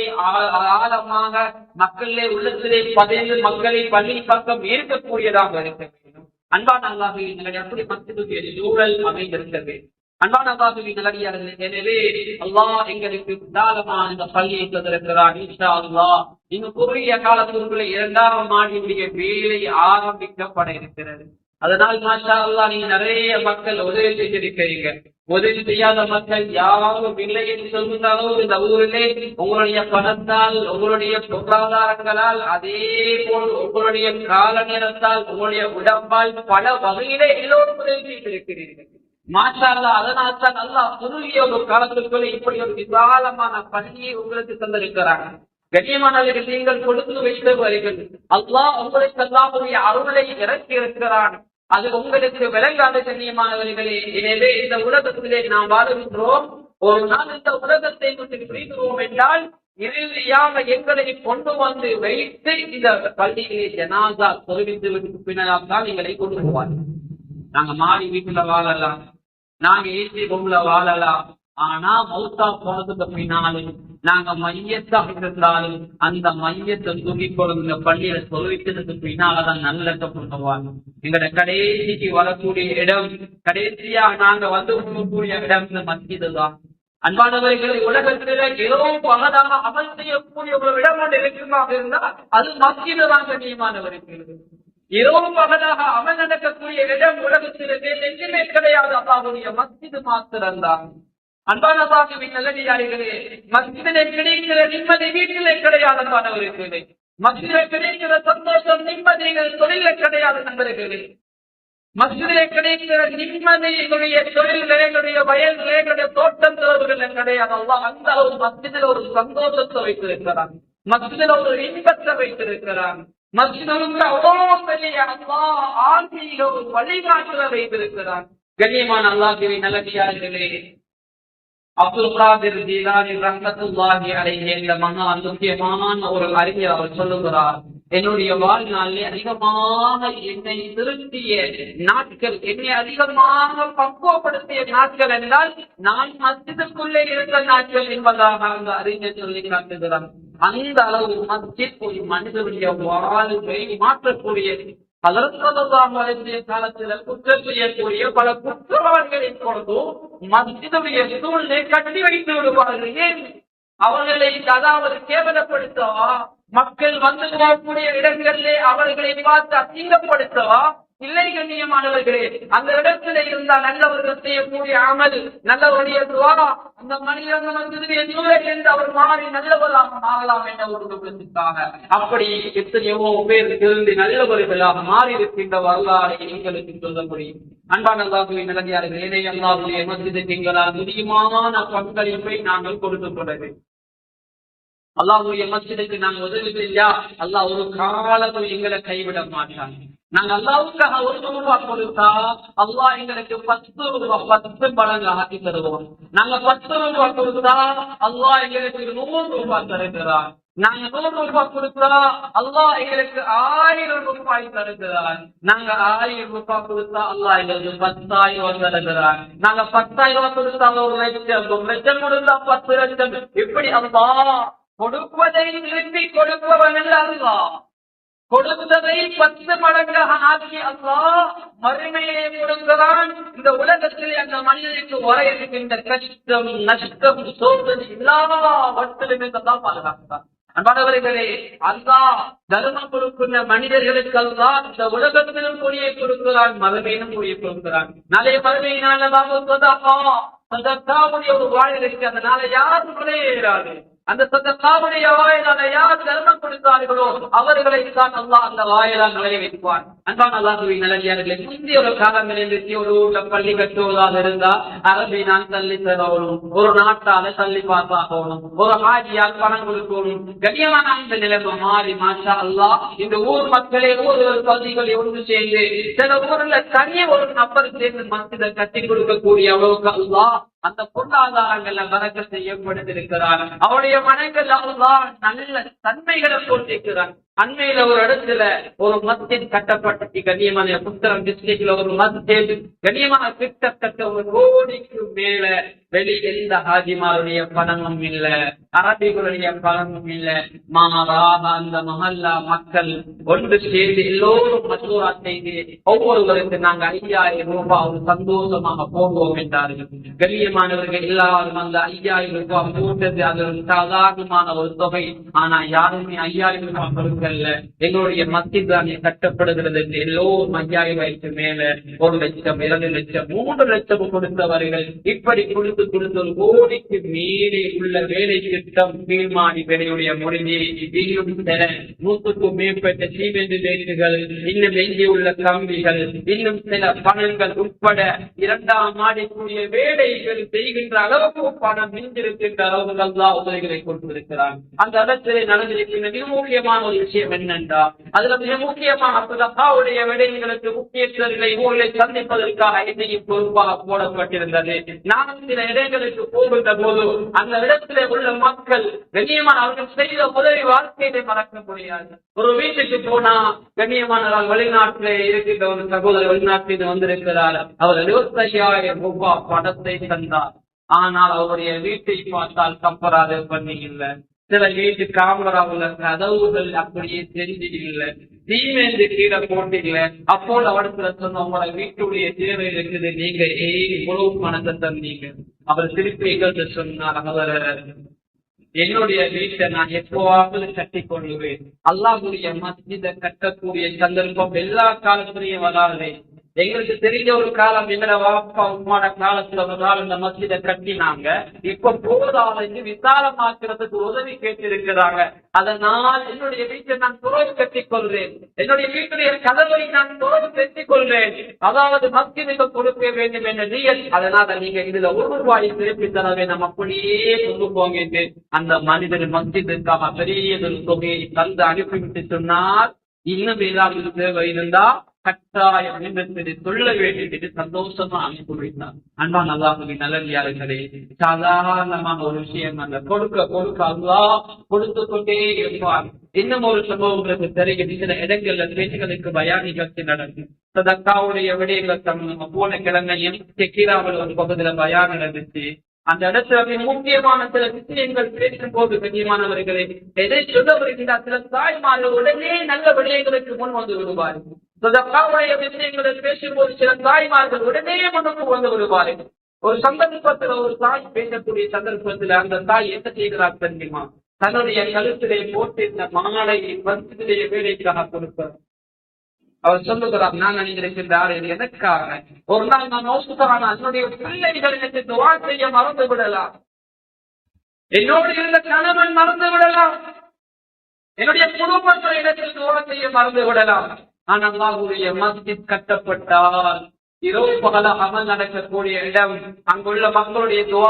ஆழமாக மக்களே உள்ளத்திலே பதிந்து மக்களை பள்ளி பக்கம் ஈர்க்கக்கூடியதாக இருக்க வேண்டும். அன்பான அல்லாஹ்வின் அப்படி மஸ்ஜிதுக்கு சூழல் அமைந்திருக்க வேண்டும். அன்பான அல்லாஹ்வின் நல்லடியார்களே, எனவே அல்லாஹ் எங்களுக்கு தாராளமான இந்த பள்ளியை தந்திருக்கிறார். இன்ஷா அல்லாஹ் இன்னும் குறுகிய காலத்திற்குள்ளே 2ஆம் ஆண்டினுடைய வேலை ஆரம்பிக்கப்பட இருக்கிறது. அதனால் மாஷா அல்லாஹ் நீங்க நிறைய மக்கள் உதவி செய்திருக்கிறீங்க. உதவி செய்யாத மக்கள் யாரும் இல்லை என்று சொல்கின்றாலும் இந்த ஊரிலே உங்களுடைய பணத்தால், உங்களுடைய பொருளாதாரங்களால், அதே போல் உங்களுடைய கால நேரத்தால், உங்களுடைய உடம்பால் பல வகையிலே எல்லோரும் உதவி செய்திருக்கிறீர்கள். மாஷா அல்லாஹ் அதனால் தான் அல்லாஹ் குறுகிய ஒரு காலத்திற்குள்ளே இப்படி ஒரு விசாலமான பள்ளியை உங்களுக்கு தந்திருக்கிறாங்க. கண்ணியமானவர்கள், நீங்கள் கொடுத்து வைத்தவர்கள் அல்லாஹ் உங்களுக்கு அல்லாஹ்வுடைய அருளை இறக்கி இருக்கிறான். அது உங்களுக்கு விளங்காத கண்ணியமானவர்களே. எனவே இந்த உலகத்திலே நாம் வாழுகின்றோம். ஒரு நாள் இந்த உலகத்தை விட்டு பிரிந்துவோம் என்றால் இறுதியாக எங்களை கொண்டு வந்து வைத்து இந்த பள்ளியிலே ஜனாசா தெரிவித்து பின்னால் தான் எங்களை கொண்டு போவார்கள். நாங்க மாடி வீட்டுல வாழலாம், நாங்க ஏசி ரூம்ல வாழலாம். ஆனா மௌத்தா போனதுக்கு பின்னாலும் நாங்க மையத்தாக இருந்தாலும் அந்த மையத்தை தூக்கி கொடுங்க பள்ளியில சொல்லிட்டதுக்கு பின்னாலதான் நல்ல பண்ணுவாங்க. எங்களோட கடைசிக்கு வரக்கூடிய இடம், கடைசியா நாங்க வந்து கூடிய இடம் இந்த மஸ்ஜிது தான். அன்பானவர்களை, உலகத்தில ஏதோ பகதாக அமல் செய்யக்கூடிய ஒரு இடம் ஒன்று இருக்குமாக இருந்தால் அது மஸ்ஜிது தான். கண்ணியமானவர்களுக்கு இரவு பகலாக அமல் நடக்கக்கூடிய இடம் உலகத்திலே எங்குமே கிடையாது. அல்லாஹ்வுடைய மஸ்ஜிது மாத்திரம்தான். அன்பான அல்லாஹ்வின் நல்லடியார்களே, மஸ்ஜிதிலே கிடைக்கிற நிம்மதி வீட்டிலே கிடையாது. அன்பானவர்களே, மஸ்ஜிதிலே கிடைக்கிற சந்தோஷம் நிம்மதிகள் தொழில கிடையாது. நண்பர்களே, மஸ்ஜிதிலே கிடைக்கிற நிம்மதி எங்களுடைய தொழிலே, எங்களுடைய வயல்களே, எங்களுடைய தோட்டம் துறவுகள் கிடையாது. அல்லாஹ் அந்த ஒரு மஸ்ஜிதில் ஒரு சந்தோஷத்தை வைத்திருக்கிறான், மஸ்ஜிதில் ஒரு இன்பத்தை வைத்திருக்கிறான். மஸ்ஜிதுக்கு அவ்வளவு பெரிய அல்லாஹ் ஆன்மீக ஒரு வழிகாட்டுதலை வைத்திருக்கிறான். கண்ணியமான அல்லாஹ்வின் நல்லடியார்களே, அப்துல் காதிர் ஜீலானி ரஹ்மத்துல்லாஹி அலைஹி என்ற மகான் முக்கியமான ஒரு அறிஞர் அவர் சொல்லுகிறார், என்னுடைய வாழ்நாளிலே அதிகமாக என்னை திருத்திய நாட்கள், என்னை அதிகமாக பக்குவப்படுத்திய நாட்கள் என்றால் நான் மஸ்ஜிதுக்குள்ளே இருந்த நாட்கள் என்பதாக அந்த அறிஞர் சொல்லி காட்டுகிறார். அந்த அளவு மஸ்ஜித் ஒரு மனிதனுடைய வாழ்வை மாற்றக்கூடியது. காலத்தில் குற்றம் செய்யக்கூடிய பல குற்றவாளிகளின் பொழுதும் மஸ்ஜிதுடைய சூழ்நிலை கட்டி வைத்து விடுவார்கள். ஏன்? அவர்களை அதாவது கேவலப்படுத்தவா, மக்கள் வந்து போகக்கூடிய இடங்களிலே அவர்களை பார்த்து அசிங்கப்படுத்தவா? இல்லை கண்ணியமானவர்களே, அந்த இடத்துல இருந்தா நல்லவர்கள் செய்யக்கூடிய அமல், நல்லவருடைய துவா, அந்த மனிதன் என்று அவர் மாறி நல்லவர்களாக மாறலாம் என்ற ஒரு நோக்கத்துக்காக அப்படி எத்தனையோ பேர் இருந்து நல்லவர்களாக மாறி இருக்கின்ற வரலாறை எங்களுக்கு சொல்ல முடியும். அன்பான அல்லாஹ்வின் நல்லடியார்களே, அல்லாஹ்வுடைய மஸ்ஜிதுக்கு எங்களால் முடியுமான பங்களிப்பை நாங்கள் கொடுத்துக் கொண்டது. அல்லாஹ்வுடைய மஸ்ஜிதுக்கு நாங்கள் உதவி செஞ்சா அல்லாஹ் ஒரு காலத்தில் எங்களை கைவிட மாட்டாங்க. நாங்க அல்லாஹ்வுக்காக ₹1 கொடுத்தா அல்லாஹ் எங்களுக்கு ₹10 மடங்கு ஆக்கி தருவோம். நாங்க ₹10 கொடுத்தா அல்லாஹ் எங்களுக்கு ₹100 தருகிறார். நாங்க ₹100 கொடுத்தா அல்லாஹ் எங்களுக்கு ₹1000 தருகிறார். நாங்க ₹1000 கொடுத்தா அல்லாஹ் எங்களுக்கு 10,000 தருகிறார். நாங்க 10,000 கொடுத்தா 1,00,000, 1,00,000 கொடுத்தா 10 லட்சம். இப்படி அல்லாஹ் கொடுப்பதை திருப்பி கொடுப்பவன் அல்ல அல்லாஹ். கொடுத்ததை 10 மடங்காக ஆக்கி அல்லாஹ் மறுமையை கொடுக்கிறான். இந்த உலகத்தில் அந்த மனிதனுக்கு வர இருக்கின்ற கஷ்டம், நஷ்டம், சோதனை எல்லாவற்றிலுமே தான் பாதுகாக்கிறான். அன்பானவர்களே, அல்லாஹ் தர்மம் கொடுக்கின்ற மனிதர்களுக்கு அல்லாஹ் இந்த உலகத்திலும் கூடிய கொடுக்கிறான், மறுமையிலும் கூடிய கொடுக்கிறான். நாளைய மறுமையினால சதக்காவுடைய ஒரு வாயில் இருக்கு. அதனால யாரும் குறையாது. அந்த சதக்காவுடைய வாயிலான யார் தர்மம் கொடுத்தார்களோ அவர்களைத்தான் அல்லாஹ் அந்த வாயிலால் நுழைய வைப்பான். அன்பான அல்லாஹ்வின் நல்லடியார்களே, முந்தைய ஒரு காலங்களில் ஒரு ஊர்ல பள்ளி கட்டுவதாக இருந்தா அரபி நான் தள்ளி தரணும், ஒரு நாட்டால தள்ளி பார்த்தாகணும், ஒரு ஹாஜியால் பணம் கொடுக்கணும். கண்ணியமான இந்த நிலைமை மாறி மாஷா அல்லாஹ் இந்த ஊர் மக்களே ஊர் பகுதிகளை ஒன்று சேர்ந்து சில ஊர்ல தனியே ஒரு நபர் சேர்ந்து மஸ்ஜிதை கட்டி கொடுக்கக்கூடிய அளவுக்கு அல்லாஹ் அந்த பொருளாதாரங்கள்ல பரக்கத்தை ஏற்படுத்தியிருக்கிறார். அவருடைய மனங்கள் அல்லாஹ் நல்ல தன்மைகளை போட்டிருக்கிறார். அண்மையில ஒரு இடத்துல ஒரு மஸ்ஜித் கட்டப்பட்டு கண்ணியமான புத்தளம் டிஸ்ட்ரிக்ட்ல ஒரு மஸ்ஜித் கண்ணியமான கிட்டத்தட்ட ஒரு கோடிக்கு மேல வெளி எந்த ஹாஜிமாருடைய பணமும் இல்ல, அரபிகளுடைய பணமும் இல்ல, மாறாக அந்த மஹல்லா மக்கள் ஒன்று சேர்ந்து எல்லோரும் மசூரா செய்து ஒவ்வொருவருக்கு நாங்க 5000 ரூபாய் சந்தோஷமாக போடுவோம் என்றார்கள். கண்ணியமானவர்கள் எல்லாரும் அந்த 5000 ரூபாய் போட்டது அது ஒரு சாதாரணமான ஒரு தொகை. ஆனா யாருமே 5000 ரூபாய் கொடுக்கல. எங்களுடைய மஸ்ஜித் தானே கட்டப்படுகிறது. எல்லோரும் 5000 மேல 1 லட்சம், 2 லட்சம், 3 லட்சம் கொடுத்தவர்கள் இப்படி கொடுத்து ஒரு கோடிக்கு மேலே உள்ள வேலை திட்டம் கீழ்மாடி வேலையுடைய முடிவு இன்னும் 100க்கும் மேற்பட்ட சீமெந்து வேலைகள், இன்னும் எஞ்சியுள்ள கம்பிகள், இன்னும் சில பணங்கள் உட்பட 2ஆம் மாடிக்குரிய வேலைகள் செய்கின்ற அளவுக்கு பணம் மிஞ்சிருக்கின்ற அளவுக்கு அல்லாஹ் உதவிகளை கொண்டிருக்கிறார். அந்த இடத்திலே நடந்திருக்கின்ற மிக முக்கியமான ஒரு விஷயம் என்னென்றால் அதுல மிக முக்கியமான சதகாவுடைய விடயங்களுக்கு முக்கியத்துவங்களை ஊர்களை சந்திப்பதற்காக என்னையும் பொறுப்பாக போடப்பட்டிருந்தது. நான் சில இடங்களுக்கு போகின்ற போது அந்த இடத்திலே உள்ள மக்கள் கண்ணியமான அவர்கள் செய்த உதவி வாழ்க்கையை மறக்க முடியாது. ஒரு வீட்டுக்கு போனா கண்ணியமான வெளிநாட்டிலே இருக்கின்ற ஒரு சகோதரர் வெளிநாட்டில் வந்திருக்கிறார். அவர் 25,000 ரூபாய் பணத்தை தந்தார். ஆனால் அவருடைய வீட்டை பார்த்தால் கம்பராது பண்ணி இல்லை. சில வீட்டு காமராவுல கதவுகள் அப்படியே தெரிஞ்சு இல்லை, தீமேந்து கீழே போட்டீங்கள. அப்போ அவடத்துல சொன்ன உங்களோட வீட்டுடைய தேவை இருக்குது, நீங்க இவ்வளவு பணத்தை தந்தீங்க. அவர் திருப்பி எங்கள்கிட்ட சொன்னார், அவர் என்னுடைய வீட்டை நான் எப்போவாவது கட்டி கொள்ளுவேன். அல்லாஹ்வுடைய மஸ்ஜிதை கட்டக்கூடிய சந்தர்ப்பம் எல்லா காலத்திலையும் வராது. எங்களுக்கு தெரிஞ்ச ஒரு காலம் எங்களோட வாப்பா உம்மாட காலத்துல ஒரு நாள் இந்த மஸ்ஜிதை கட்டினாங்க. இப்ப போதாது விசாலமாக்குறதுக்கு உதவி கேட்டிருக்கிறாங்க. அதனால் என்னுடைய வீட்டை நான் துறவு கட்டிக் கொள்றேன், என்னுடைய வீட்டுடைய கதவை நான் துறவு கட்டிக் கொள்றேன். அதாவது மஸ்ஜிதுக்கு கொடுக்க வேண்டும் என்ற நீயல். அதனால நீங்க இதுல 1 ரூபாய் திருப்பி தரவே நம்ம அப்படியே கொண்டு போங்க. அந்த மனிதர் மஸ்ஜிதுக்காக பெரியதொரு தொகையை தந்து அனுப்பிவிட்டு சொன்னார், இன்னும் ஏதாவது தேவை இருந்தா கட்டாயம் என்று சொல்ல வேண்டியது சந்தோஷமா அனுப்பி வைத்தார். அன்பான் அல்லாஹ்வின் நல்லடியார்களே, சாதாரணமான ஒரு விஷயம் அந்த கொடுக்க கொடுக்க அல்லாஹ் கொடுத்து கொண்டே இருப்பார். இன்னும் ஒரு சம்பவங்களுக்கு தெரியும். சில இடங்கள்ல பேச்சுகளுக்கு பயான் நிகழ்ச்சி நடக்கும். சதக்காவுடைய விடயங்கள் போன கிழமையும் செக்கிராவில் ஒரு பகுதியில பயான் நடந்துச்சு. அந்த இடத்துல முக்கியமான சில விஷயங்கள் பேசும்போது கண்ணியமானவர்களே எதை சொல்ல வருகின்றார், சில தாய்மார்கள் உடனே நல்ல விடயங்களுக்கு முன் வந்து விடுவார்கள். விஷயங்களை பேசும்போது சில தாய்மார்கள் உடனே முன்னுக்கு வந்து விடுவார்கள். ஒரு சந்தர்ப்பத்துல ஒரு தாய் பேசக்கூடிய சந்தர்ப்பத்துல அந்த தாய் என்ன செய்கிறார் தெரியுமா, தன்னுடைய கழுத்திலே போட்டு இந்த மாலை மஸ்ஜிதிலே வேலைக்காக கொடுப்பார். அவர் சொல்லுகிறார், நான் நினைக்கின்றார் எனக்காக ஒரு நாள் நான் யோசிக்கிறான், என்னுடைய பிள்ளைகள் எனக்கு துவா செய்ய மறந்து விடலாம், என்னோடு இருந்த கணவன் மறந்து விடலாம், என்னுடைய குடும்பத்தை எனக்கு துவா செய்ய மறந்து விடலாம். ஆனால் அல்லாஹ்வுடைய மஸ்ஜித் கட்டப்பட்டால் இரவு பகல அமல் நடக்கக்கூடிய இடம், அங்குள்ள மக்களுடைய துவா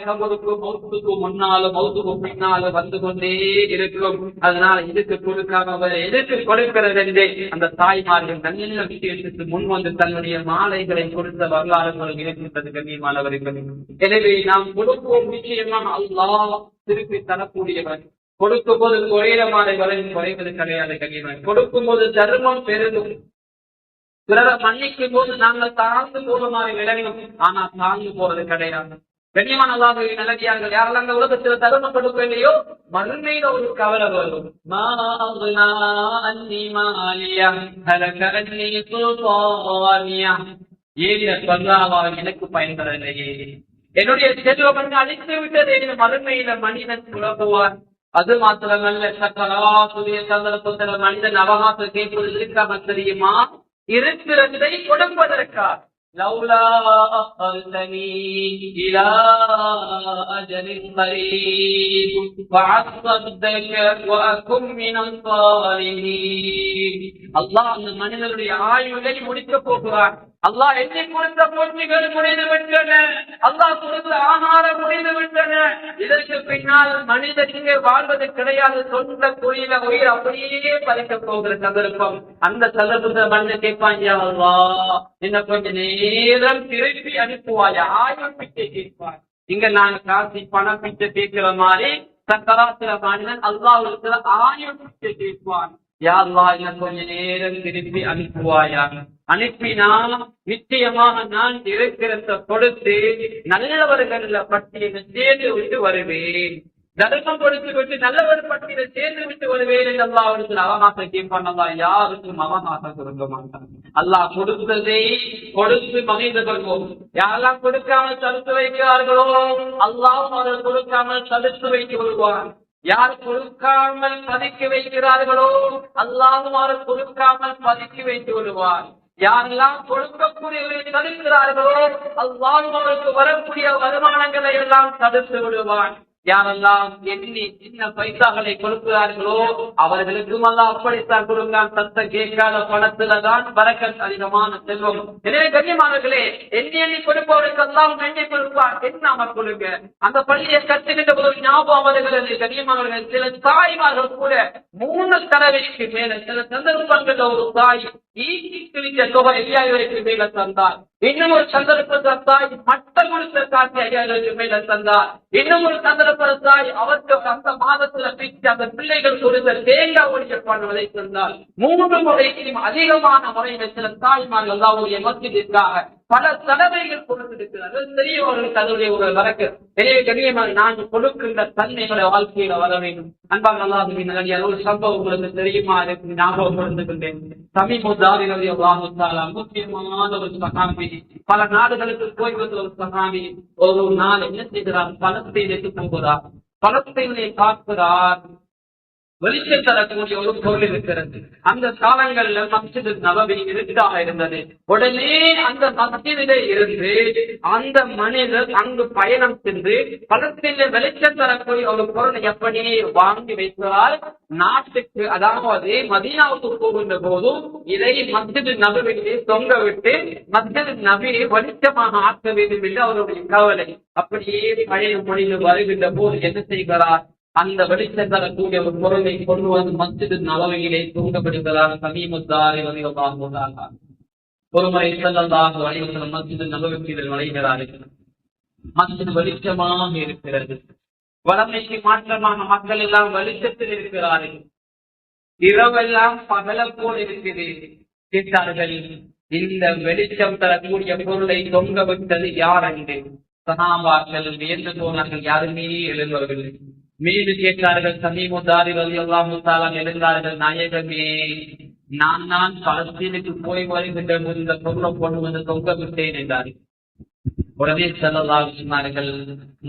கபருக்கு மௌத்துக்கு முன்னாலும் மௌத்துக்கு பின்னாலும் வந்து கொண்டே இருக்கும். அதனால இதுக்கு கொடுக்காம எதுக்கு கொடுக்கிறது என்றே அந்த தாய்மார்கள் நல்ல விஷயத்துக்கு முன் வந்து தன்னுடைய மாலைகளை கொடுத்த வரலாறுகள் இருக்கின்றது கண்ணியமானவர்கள். எனவே நாம் கொடுப்போம், நிச்சயமாக அல்லாஹ் திருப்பி தரக்கூடியவர். கொடுக்கும் போது குறையிற மாலை குறைவது கிடையாது கண்ணியமாக. கொடுக்கும் போது தர்மம் பெருகும். பிறரை மன்னிக்கும் போது நாங்கள் தாழ்ந்து போற மாதிரி விளங்கும், ஆனா தாழ்ந்து போறது கிடையாது. கண்ணியமான அல்லாஹ்வின் நல்லடியார்கள் யாரெல்லாம் அந்த உலகத்துல தர்மம் கொடுக்கலையோ மறுமையில ஒரு கவலை வரும். எனக்கு பயன்படலையே, என்னுடைய செல்வம் அழித்து விட்டது என்று மறுமையில மனிதன் புலம்புவார். அது மாத்திரமல்ல, சக்கராசுரிய சந்தர்ப்பத்தில் மனிதன் அவகாசம் கேட்பது இருக்காம தெரியுமா? இருக்கிறதை கொடுப்பதற்கா لولا أخرتني إلى أجل قريب فأصدق وأكن من الصالحين. அல்லாஹ் அந்த மனிதனுடைய ஆயுளை முடிக்க போகிறார். அல்லாஹ் என்னை கொடுத்த பொறுமைகள் முடிந்து விட்டன, அல்லாஹ் கொடுத்த ஆகாரம் முடிந்து விட்டன. இதற்கு பின்னால் மனிதன் இங்கே வாழ்வது கிடையாது. சொந்த குழியில உயிர் அப்படியே பறிக்க போகிற சந்தர்ப்பம். அந்த சந்தர்ப்பத்தில் மனிதன் கேட்பான், யா அல்லாஹ் என்ன கொஞ்ச நேரம் திருப்பி அனுப்புவாயா? ஆயுள் பிச்சை கேட்பார். இங்க நாங்க காசி பணம் பிச்சை கேட்கிற மாதிரி சக்கராத்துல மனிதன் அல்லாஹ்வுக்கு ஆயுள் பிச்சை கேட்பான். யா அல்லாஹ் என்ன கொஞ்ச நேரம் திருப்பி அனுப்புவாயா? அனுப்பினா நிச்சயமாக நான் இருக்கிறத கொடுத்து நல்லவர்கள் பட்டியலை சேர்ந்து விட்டு வருவேன். தர்மம் கொடுத்து விட்டு நல்லவர் பட்டியலை சேர்ந்து விட்டு வருவேன் என்று அல்லாஹ் அவகாசம் கேட்பான். அல்லாஹ் யாருக்கும் அவகாசம் கொடுக்க மாட்டான். அல்லாஹ் கொடுத்ததை கொடுத்து மகிழ்ந்து கொள்வோம். யாரெல்லாம் கொடுக்காமல் தடுத்து வைக்கிறார்களோ அல்லாஹ் அதை கொடுக்காமல் தடுத்து வைத்து கொள்வான். யார் கொடுக்காமல் பதுக்கி வைக்கிறார்களோ அல்லாஹ் அதை கொடுக்காமல் பதுக்கி வைத்து விடுவார். யாரெல்லாம் கொடுக்கக்கூடியவர்களை தடுக்கிறார்களோ அல்லாஹ் அவருக்கு வரக்கூடிய வருமானங்களை எல்லாம் தடுத்து விடுவான். யாரெல்லாம் எண்ணி சின்ன பைசாக்களை கொடுக்கிறார்களோ அவர்களுக்கும் அல்லாஹ் அப்படித்தான் கொடுக்கிறான். சத்த கேட்காத பணத்துலதான் பரக்கத் அதிகமான செல்வம். எனவே கண்ணியமானவர்களே, எண்ணி கொடுப்பவருக்கு அல்லாஹ் எண்ணி கொடுப்பார். என்ன கொடுங்க அந்த பள்ளியை கற்றுக்கிட்ட ஒரு ஞாபகம் வருகிறது. கண்ணியமானவர்கள், சில தாய்மார்கள் கூட 3 தடவைக்கு மேல சில சந்தர்ப்பங்கள் ஒரு தாய் தொகை 5000 மேல தந்தார். இன்னும் ஒரு சந்தர்ப்ப தாய் மட்டம் கொடுத்த காட்சி 5000 மேல தந்தார். இன்னும் ஒரு சந்தர்ப்ப தாய் அவருக்கு அந்த மாதத்துல பிச்சு அந்த பிள்ளைகள் கொடுத்த தேங்காய் ஒழிக்க பண்ணுவதை தந்தார். 3 முறைக்கும் அதிகமான முறையில் சில தாய்மார்கள் அல்லாஹ்வுடைய மஸ்ஜிதிற்காக பல தடவைகள் கொடுத்திருக்கிறார்கள். தெரியவர்களுக்கு அதனுடைய ஒரு வழக்கு. எனவே கண்ணியமாக நான் கொடுக்கின்ற தன்மைகளை வாழ்க்கையில வர வேண்டும். அன்பாக அல்லாஹ்வின் நல்லடியார், ஒரு சம்பவம் உங்களுக்கு தெரியுமா? எனக்கு ஞாபகம் இருந்துகின்றேன். சமீபத்தாரி ரலியல்லாஹு தஆலா முக்கியமான ஒரு சஹாபி, பல நாடுகளுக்கு போய் வந்த ஒரு சஹாபி. ஒரு நாள் என்ன செய்கிறார்? பலஸ்தீனுக்கு போகிறார். பலஸ்தீனை பார்க்கிறார். வெளிச்சம் தரக்கூடிய ஒரு பொருள் இருக்கிறது. அந்த காலங்கள்ல மஸ்ஜித் நபவி இருட்டாக இருந்தது. உடனே அந்த மஸ்ஜிதிலே இருந்து அந்த மனிதர் அங்கு பயணம் சென்று பலஸ்தீன்ல வெளிச்சம் தரக்கூடிய ஒரு பொருளை எப்படி வாங்கி வைக்கிறார்? நாட்டுக்கு, அதாவது மதீனாவுக்கு போகின்ற போதும் இதை மஸ்ஜித் நபவியிலே தொங்க விட்டு மஸ்ஜித் நபியை வெளிச்சமாக ஆக்க வேண்டும் என்று அவருடைய கவலை. அப்படியே பயணம் முடிந்து வருகின்ற போது என்ன செய்கிறார்? அந்த வெளிச்சம் தரக்கூடிய ஒரு பொருளை கொண்டு வந்து மஸ்ஜித் நபவியிலே தூங்கப்படுகிறார். சமீபத்தாரி ரலியல்லாஹு தஆலா ஒரு முறை ஸல்லல்லாஹு அலைஹி வஸல்லம் மஸ்ஜித் நபவியில் நுழைகிறார்கள். மஸ்ஜித் வெளிச்சமாக இருக்கிறது. வளமைக்கு மாற்றமாக மக்கள் எல்லாம் வெளிச்சத்தில் இருக்கிறார்கள். இரவெல்லாம் பகல போல் இருக்கிறது. கேட்டார்கள், இந்த வெளிச்சம் தரக்கூடிய பொருளை தொங்க விட்டது யார் என்று. சஹாபாக்கள் வியந்து போனார்கள். யாருமே எழுந்தவர்கள். மீது கேட்டார்கள். சமீபத்தாரி ரலியல்லாஹு தஆலா எழுந்தார்கள். நாயகமே, நான் பலஸ்தீனுக்கு போய் வருகின்ற இந்த பொருளை கொண்டு வந்து தொங்க விட்டேன் என்றார்கள். உடனே ஸல்லல்லாஹு அலைஹி சொன்னார்கள்,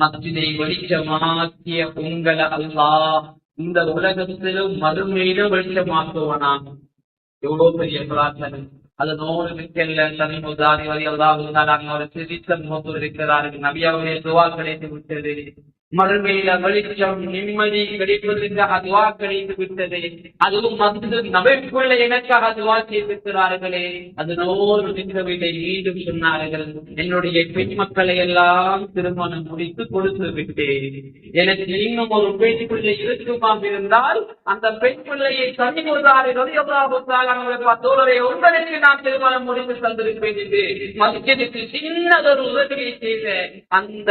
மஸ்ஜிதை வெளிச்சமாக்கிய உங்களை அல்லாஹ் இந்த உலகத்திலும் மறுமையிலும் வெளிச்சமாக்குவனாக. எவ்வளவு பெரிய பிரார்த்தனை! அதனோடு மிக்கல்ல சமீபத்தாரி ரலியல்லாஹு தஆலா ஒரு சிரித்த முகத்தோடு இருக்கிறார்கள். நபியாவுடைய துஆ கிடைத்து விட்டது. மறுமையில வெளிச்சம் நிம்மதி கிடைப்பதற்காக துஆ கிடைத்து விட்டது. அதுவும் மஸ்ஜித் நபவிக்குள்ள எனக்காக துஆ செய்திருக்கிறார்களே. அதனோடு நிற்கவில்லை. மீண்டும் சொன்னார்கள், என்னுடைய பெண் மக்களை எல்லாம் திருமணம் முடித்து கொடுத்து விட்டேன். எனக்கு இன்னும் ஒரு பெண் பிள்ளை இருக்குமாக இருந்தால் அந்த பெண் பிள்ளையை சமீபத்தாரி ரலியல்லாஹு தஆலா தோழரை உங்களுக்கு நான் திருமணம் முடித்து தந்திருப்பேன் என்று மஸ்ஜிதுக்கு சின்னதொரு உதவியை செய்த அந்த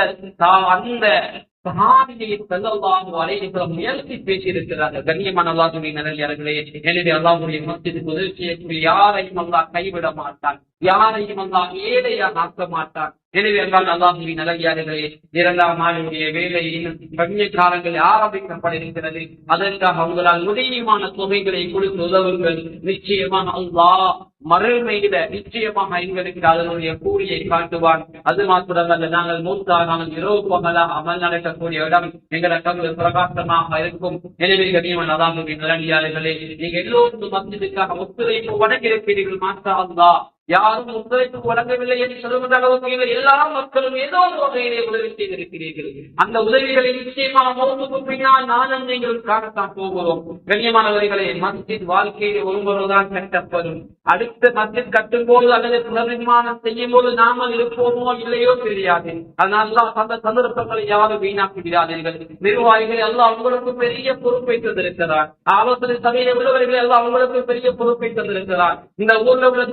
சஹாபியை ஸல்லல்லாஹு அலைஹி வஸல்லம் முயற்சி பேசியிருக்கிறார்கள். கண்ணியமான அல்லாஹ்வின் நல்லடியார்களே, எனவே அல்லாஹ்வுடைய மஸ்ஜிதுக்கு உதவி செய்யக்கூடிய யாரையும் அல்லாஹ் கைவிட மாட்டான். யாரையும் அல்லாஹ் ஏழையாக ஆக்க மாட்டான். எனவே அல்லாஹ்வின் நல்லடியார்களே, 2ஆம் ஆண்டுடைய வேலை இன்னும் கொஞ்ச காலங்களில் ஆரம்பிக்கப்பட இருக்கிறது. அதற்காக உங்களால் முடியுமான தொகைகளை கொடுத்து உதவுங்கள். நிச்சயமாக அல்லாஹ் மறுமையில நிச்சயமாக எங்களுக்கு அதனுடைய கூலியை காட்டுவான். அது மாத்திரமல்ல, நாங்கள் மூத்தானால் இரவு பகலா அமல் நடக்கக்கூடிய இடம் எங்களை கங்கு பிரகாசமாக இருக்கும். எனவே கண்ணியமான அல்லாஹ்வின் நல்லடியார்களே, நீங்க எல்லோருக்கும் மஸ்ஜிதுக்காக ஒத்துழைப்பு வழங்கியிருக்கிறீர்கள். மாஷா அல்லாஹ், யாரும் ஒத்துழைப்பு வழங்கவில்லை என்று சொல்லுகின்ற அளவுக்கு எல்லா மக்களும் ஏதோ ஒரு வகையிலே உதவி செய்திருக்கிறீர்கள். அந்த உதவிகளை நிச்சயமாக மௌத்துக்கு பின்னால் நானும் நீங்கள் காணத்தான் போகிறோம். கண்ணியமானவர்களே, மஸ்ஜித் வாழ்க்கையில் ஒருவருதான் கட்டப்படும். அடுத்த மஸ்ஜித் கட்டும் போது அல்லது புனர்நிர்மாணம் செய்யும் போது நாமல் இருப்போமோ இல்லையோ தெரியாது. அதனால அந்த சந்தர்ப்பங்களை யாரும் வீணாக்கி விடாதீர்கள். நிர்வாகிகளை எல்லாம் உங்களுக்கு பெரிய பொறுப்பை தந்திருக்கிறார். ஆலோசனை சபையில உள்ளவர்களை எல்லாம் உங்களுக்கு பெரிய பொறுப்பை தந்திருக்கிறார். இந்த ஊர்ல உள்ள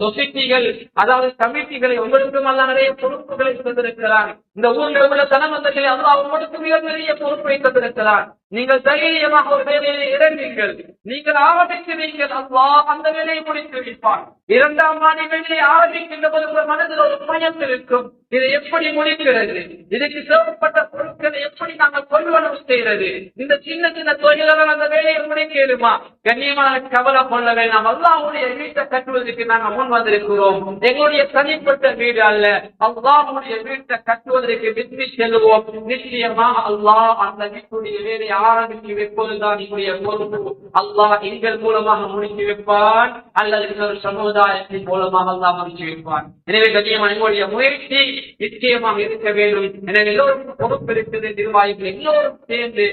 சொசைட்டிகள், அதாவது கமிட்டிகளை உங்களுக்கும் அல்ல நிறைய பொறுப்புகளை தந்திருக்கிறார். இந்த ஊரில் உள்ள தனமந்தர்களை அல்லாஹ் உங்களுக்கு மிகப்பெரிய பொறுப்பை தந்திருக்கிறார். நீங்கள் தைரியமாக ஒரு வேலையை இறங்குங்கள். நீங்கள் ஆரம்பிக்கிறீர்கள், அல்லாஹ் அந்த வேலையை முடித்து வைப்பார். 2ஆம் ஆண்டு வேலையை ஆரம்பிக்கின்ற போது உங்கள் மனதில் ஒரு பயம் இருக்கும். இதை எப்படி முடிக்கிறது? இதுக்கு தேவைப்பட்ட பொருட்களை எப்படி நாங்கள் கொள்வனவு செய்யறது? இந்த சின்ன சின்ன தொழில்கள் அந்த வேலையை முடிக்கலுமா? கண்ணியமான கவலை கொள்ள வேண்டாம். அல்லாஹ்வுடைய வீட்டை கட்டுவதற்கு நாங்கள் முன் வந்திருக்கிறோம். எங்களுடைய தனிப்பட்ட வீடு அல்ல, அல்லாஹ்வுடைய வீட்டை கட்டுவதற்கு விரும்பி செல்வோம். நிச்சயமாக அல்லாஹ் அந்த வீட்டுடைய வேலையை ஆரம்பித்து வைப்பதுதான் என்னுடைய பொறுப்பு. அல்லாஹ் எங்கள் மூலமாக முடித்து வைப்பான் அல்லது இன்னொரு சமுதாயத்தின் மூலமாக அல்லாஹ் முடித்து வைப்பான். எனவே கண்ணியமான எங்களுடைய முயற்சி நிச்சயமாக இருக்க வேண்டும். எனவே எல்லோருக்கும் பொறுப்பு இருக்குது. நிர்வாகிகள் எல்லோரும் சேர்ந்து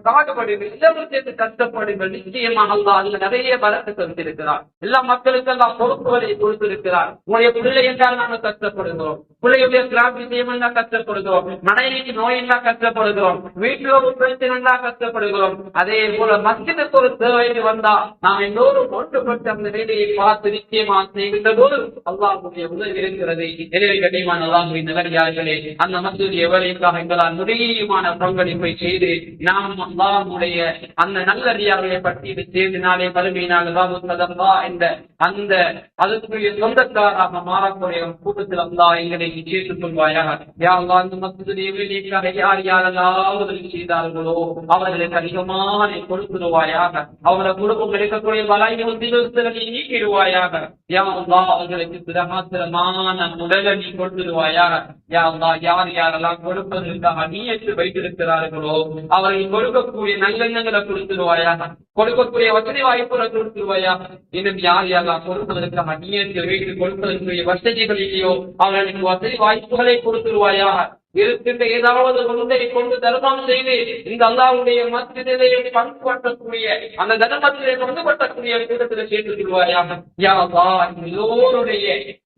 பாடுபடுங்கள், எல்லோரும் சேர்ந்து கஷ்டப்படுங்கள். நிச்சயமாக அல்லாஹ் அதுல நிறைய பலத்தை தந்திருக்கிறார். எல்லா மக்களுக்கும் எல்லாம் பொறுப்புகளை கொடுத்திருக்கிறார். உங்களுடைய பிள்ளை என்றால் நாங்கள் கஷ்டப்படுகிறோம், பிள்ளையுடைய கிராம விஷயம் என்றால் கஷ்டப்படுகிறோம், மனைவிக்கு நோய் என்றால் கஷ்டப்படுகிறோம், வீட்டில் ஒரு பிரச்சனை என்றால் கஷ்டப்படுகிறோம். அதே போல மஸ்ஜிதுக்கு ஒரு தேவை வந்தா நாம் எல்லோரும் ஒன்றுபட்டு அந்த வேலையை பார்த்து நிச்சயமாக செய்கின்ற போது அல்லாஹ்வுடைய உதவி இருக்கிறது. எனவே கண்ணியமான அல்லாஹ்வின் நல்லடியார்களே, அந்த மஸ்ஜிதுடைய வேலைக்காக எங்களால் முடியுமான பங்களிப்பை செய்து நாம் அல்லாஹ்வுடைய அந்த நல்லடியார்களை பற்றி சேர்ந்து நாளே மறுமையினால் பாபு சதகா என்ற அந்த அதற்குரிய சொந்தக்காராக மாறக்கூடிய கூட்டத்தில் அல்லாஹ் எங்களை சேர்த்துக் கொள்வாயாக. யா அல்லாஹ், அந்த மஸ்ஜிதுடைய வேலைக்காக யார் யாரெல்லாம் உதவி செய்தார்களோ அவர்களுக்கு அதிகமான கொடுத்துடுவாயாக. அவருடைய குடும்பம் இருக்கக்கூடிய பலாய் முஸ்லிம்களை நீக்கிடுவாயாக. யா அல்லாஹ், அவர்களுக்கு பிரகாசமான உடலை நீ கொடுத்துடுவாயாக. யா அல்லாஹ், யார் யாரெல்லாம் கொடுப்பதற்காக நீயத்து வைத்திருக்கிறார்களோ அவர்கள் கொடுக்கக்கூடிய நல்லெண்ணங்களை கொடுத்துடுவாயாக, கொடுக்கக்கூடிய வசதி வாய்ப்புகளை கொடுத்துடுவாயாக. இன்னும் யார் யாரெல்லாம் கொடுப்பதற்காக நீயத்து வைத்து கொடுப்பதற்குரிய வசதிகள் இல்லையோ அவர்களுக்கு வசதி வாய்ப்புகளை கொடுத்துடுவாயாக. இருக்கின்ற ஏதாவது ஒன்றை கொண்டு தர்மம் செய்து இந்த அல்லாஹ்வுடைய மஸ்ஜிதிலே பங்குபற்றக்கூடிய அந்த தர்மத்திலே பங்குபற்றக்கூடிய கூட்டத்தில் சேர்த்து கொள்வாயாக. யா அல்லாஹ்,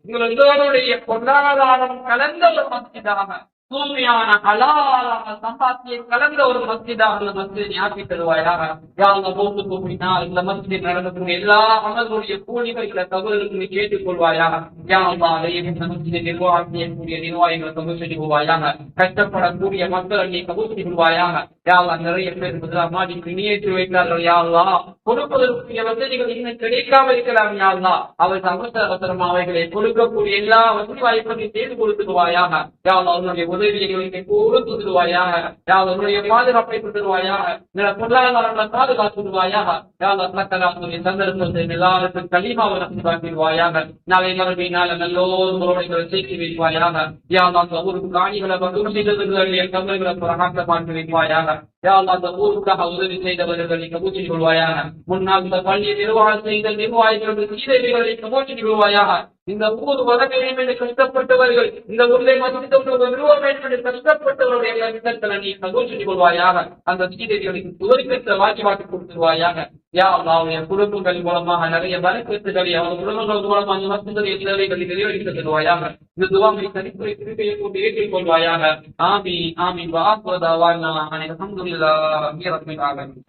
எங்களுடைய பொருளாதாரம் கலந்த ஒரு மஸ்ஜிதாக, தூய்மையான ஹலாலான சம்பாத்தியம் கலந்த ஒரு மஸ்ஜிதாக அந்த மஸ்ஜிதை ஆக்கி தருவாயாக. யா அல்லாஹ், போட்டு கூப்பினால் இந்த மஸ்ஜிதில் நடக்கக்கூடிய எல்லா அமல்களுடைய கூலிகளை தகவல்களுக்கு நீ கேட்டுக் கொள்வாயாக. யா அல்லாஹ், இந்த மஸ்ஜிதை நிர்வாகம் செய்யக்கூடிய நிர்வாகிகளை கபூல் செய்து கொள்வாயாக. கஷ்டப்படக்கூடிய மக்களை நீ கபூல் செய்து கொள்வாயாக. யா அல்லாஹ், நிறைய பேர் மாடிக்கு நீயேற்றி வைத்தார்கள். யா அல்லாஹ், கொடுப்பதற்குரிய வசதிகள் இன்னும் கிடைக்காம இருக்கலாம். யா அல்லாஹ், அவருக்கு அவசரமா அவைகளை கொடுக்கக்கூடிய எல்லா வசதி வாய்ப்பையும் செய்து கொடுத்துடுவாயாக. யா அல்லாஹ், உன்னுடைய உதவியை கொடுத்துடுவாயாக. யா அல்லாஹ், உன்னுடைய பாதுகாப்பை கொடுத்துடுவாயாக. பொருளாதாரங்களை பாதுகாத்துடுவாயாக. யா அல்லாஹ், சக்கராத்துடைய சந்தர்ப்பத்தை எல்லாருக்கும் களிமாவை நம்பிடுவாயாக. நாளை மறுமையினால் நல்லோர்களோடு சேர்த்து வைப்பாயாக. யா அல்லாஹ், அந்த ஊருக்கு காணிகளை வசூல் செய்தவர்களுடைய கவலைகளை புறகாக்க மாற்றி வைப்பாயாக. யா அல்லாஹ், அந்த ஊருக்காக உதவி செய்தவர்களை கபூல் செய்து கொள்வாயாக. முன்னால் இந்த பள்ளியை நிர்வாகம் செய்த நிர்வாகிகளுக்கு சீதைகளை கபூல் செய்து கொள்வாயாக. இந்த ஊர் வர வேண்டும் என்று கஷ்டப்பட்டவர்கள், இந்த ஊரிலே மதித்து நிறுவ வேண்டும் என்று கஷ்டப்பட்டவருடைய கஷ்டங்களை நீ கபூல் செய்து கொள்வாயாக. அந்த சீதைகளுக்கு துவரிக்கத்தை வாக்கி கொடுத்துருவாயாக. யா அல்லாஹ், என் குடும்பங்கள் மூலமாக நிறைய பரக்கத்துகளை அவர் குடும்பங்கள் மூலமாக அந்த மஸ்ஜிதுடைய தேவைகளை நிறைவேற்றி தருவாயாக. இந்த துஆவை தனித்துறை திருப்பையை கொண்டு ஏற்றுக் கொள்வாயாக. ஆமீன் ஆமீன். வஆஃபிரு தஅவானா அல்ஹம்துலில்லாஹி ரப்பில் ஆலமீன்.